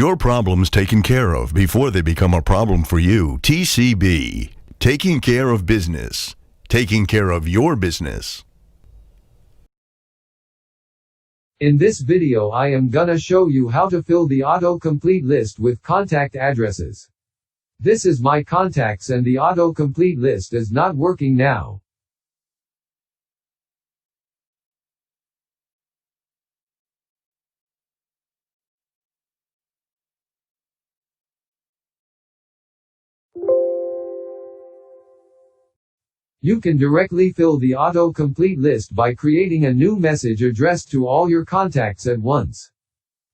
your problems taken care of before they become a problem for you. TCB. Taking care of business. Taking care of your business. In this video I am gonna show you how to fill the autocomplete list with contact addresses. This is my contacts and the autocomplete list is not working now. You can directly fill the autocomplete list by creating a new message addressed to all your contacts at once.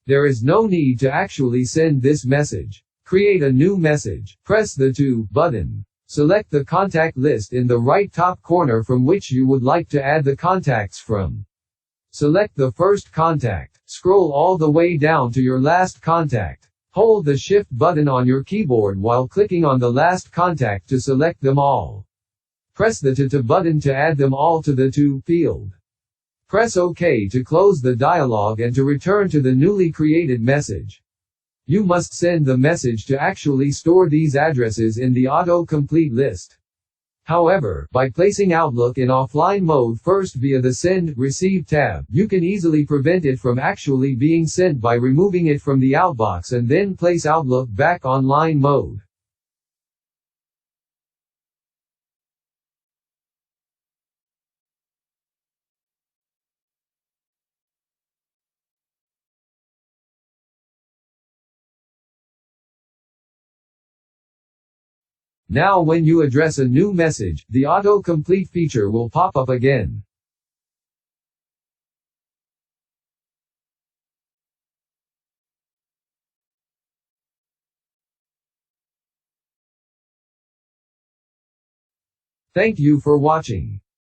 There is no need to actually send this message. Create a new message. Press the To button. Select the contact list in the right top corner from which you would like to add the contacts from. Select the first contact. Scroll all the way down to your last contact. Hold the Shift button on your keyboard while clicking on the last contact to select them all. Press the To button to add them all to the To field. Press OK to close the dialog and to return to the newly created message. You must send the message to actually store these addresses in the autocomplete list. However, by placing Outlook in offline mode first via the Send, Receive tab, you can easily prevent it from actually being sent by removing it from the outbox and then place Outlook back online mode. Now when you address a new message, the autocomplete feature will pop up again. Thank you for watching.